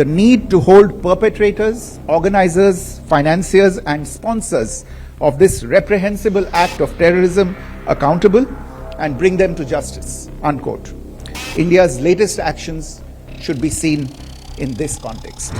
the need to hold perpetrators, organizers, financiers, and sponsors of this reprehensible act of terrorism accountable and bring them to justice, unquote. India's latest actions should be seen in this context.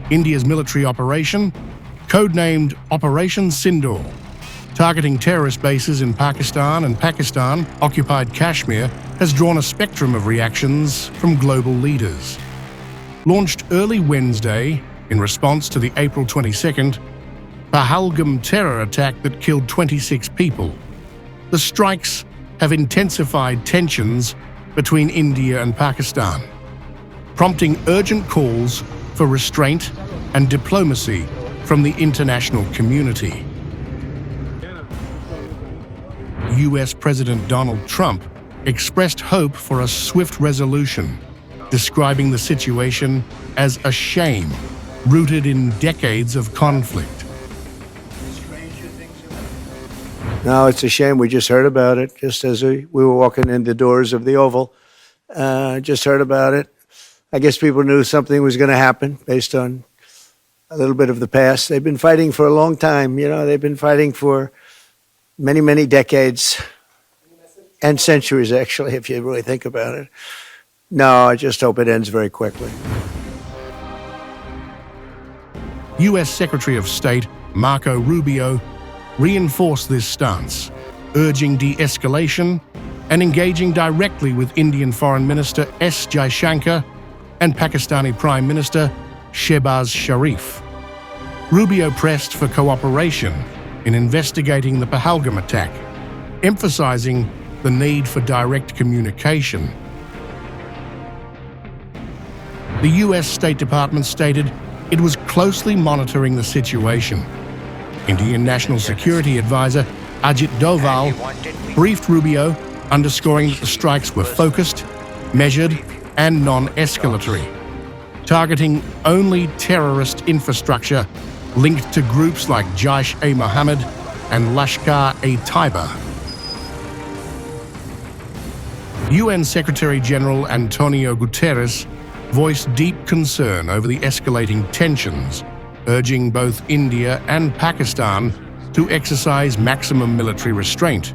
India's military operation, codenamed Operation Sindoor, targeting terrorist bases in Pakistan and Pakistan-occupied Kashmir, has drawn a spectrum of reactions from global leaders. Launched early Wednesday in response to the April 22nd Pahalgam terror attack that killed 26 people, the strikes have intensified tensions between India and Pakistan, prompting urgent calls for restraint and diplomacy from the international community. US President Donald Trump expressed hope for a swift resolution, describing the situation as a shame rooted in decades of conflict. No, it's a shame. We just heard about it just as we were walking in the doors of the Oval. Just heard about it. I guess people knew something was going to happen based on a little bit of the past. They've been fighting for a long time. You know, they've been fighting for many, many decades and centuries, actually, if you really think about it. No, I just hope it ends very quickly. U.S. Secretary of State Marco Rubio reinforced this stance, urging de-escalation and engaging directly with Indian Foreign Minister S. Jaishankar and Pakistani Prime Minister Shehbaz Sharif. Rubio pressed for cooperation in investigating the Pahalgam attack, emphasizing the need for direct communication. The U.S. State Department stated it was closely monitoring the situation. Indian National Security Advisor Ajit Doval briefed Rubio, underscoring that the strikes were focused, measured, and non-escalatory, targeting only terrorist infrastructure linked to groups like Jaish-e-Mohammed and Lashkar-e-Taiba. UN Secretary General Antonio Guterres voiced deep concern over the escalating tensions, urging both India and Pakistan to exercise maximum military restraint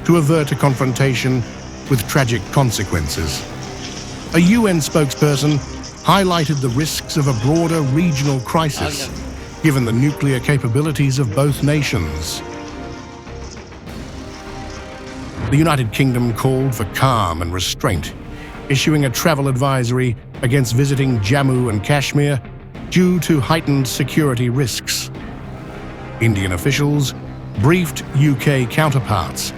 to avert a confrontation with tragic consequences. A UN spokesperson highlighted the risks of a broader regional crisis, given the nuclear capabilities of both nations. The United Kingdom called for calm and restraint, issuing a travel advisory against visiting Jammu and Kashmir due to heightened security risks. Indian officials briefed UK counterparts,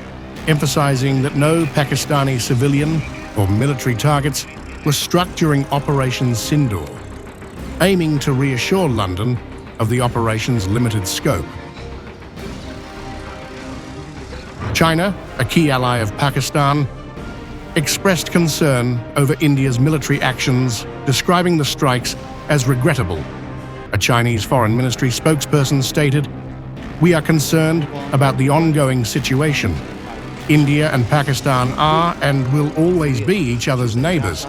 emphasizing that no Pakistani civilian or military targets were struck during Operation Sindoor, aiming to reassure London of the operation's limited scope. China, a key ally of Pakistan, expressed concern over India's military actions, describing the strikes as regrettable. A Chinese Foreign Ministry spokesperson stated, "We are concerned about the ongoing situation. India and Pakistan are and will always be each other's neighbors.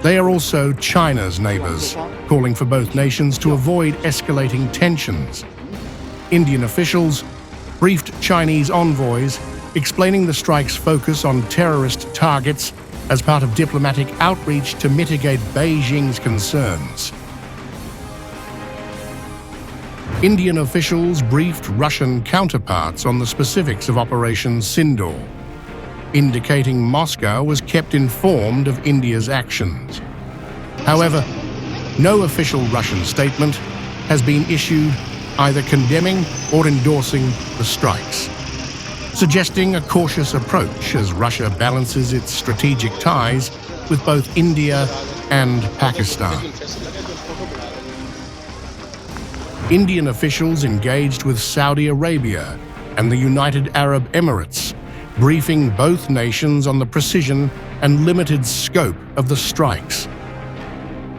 They are also China's neighbors, calling for both nations to avoid escalating tensions." Indian officials briefed Chinese envoys, explaining the strike's focus on terrorist targets as part of diplomatic outreach to mitigate Beijing's concerns. Indian officials briefed Russian counterparts on the specifics of Operation Sindoor, indicating Moscow was kept informed of India's actions. However, no official Russian statement has been issued either condemning or endorsing the strikes, suggesting a cautious approach as Russia balances its strategic ties with both India and Pakistan. Indian officials engaged with Saudi Arabia and the United Arab Emirates, briefing both nations on the precision and limited scope of the strikes.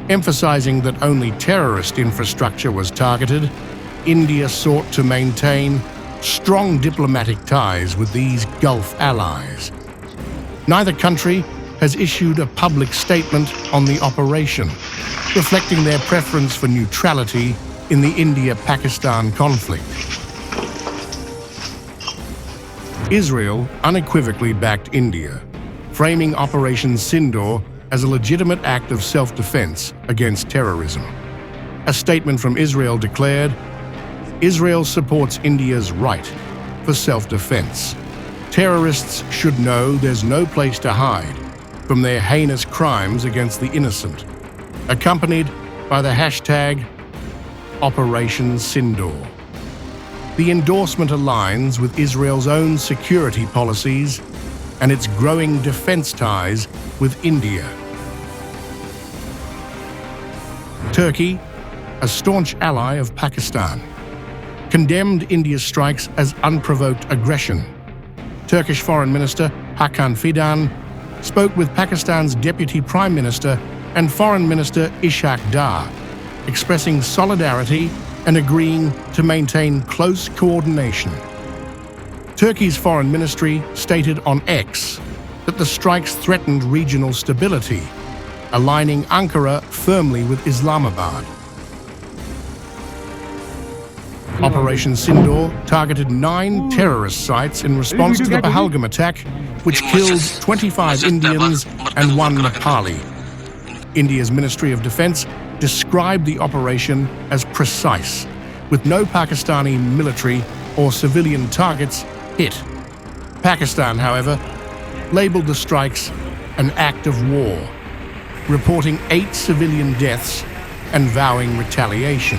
Emphasizing that only terrorist infrastructure was targeted, India sought to maintain strong diplomatic ties with these Gulf allies. Neither country has issued a public statement on the operation, reflecting their preference for neutrality in the India-Pakistan conflict. Israel unequivocally backed India, framing Operation Sindoor as a legitimate act of self-defense against terrorism. A statement from Israel declared, "Israel supports India's right for self-defense. Terrorists should know there's no place to hide from their heinous crimes against the innocent," accompanied by the hashtag Operation Sindoor. The endorsement aligns with Israel's own security policies and its growing defense ties with India. Turkey, a staunch ally of Pakistan, condemned India's strikes as unprovoked aggression. Turkish Foreign Minister Hakan Fidan spoke with Pakistan's Deputy Prime Minister and Foreign Minister Ishaq Dar, expressing solidarity and agreeing to maintain close coordination. Turkey's foreign ministry stated on X that the strikes threatened regional stability, aligning Ankara firmly with Islamabad. Operation Sindoor targeted 9 terrorist sites in response to the Pahalgam attack, which killed 25 Indians and 1 Nepali. India's Ministry of Defense described the operation as precise, with no Pakistani military or civilian targets hit. Pakistan, however, labeled the strikes an act of war, reporting 8 civilian deaths and vowing retaliation.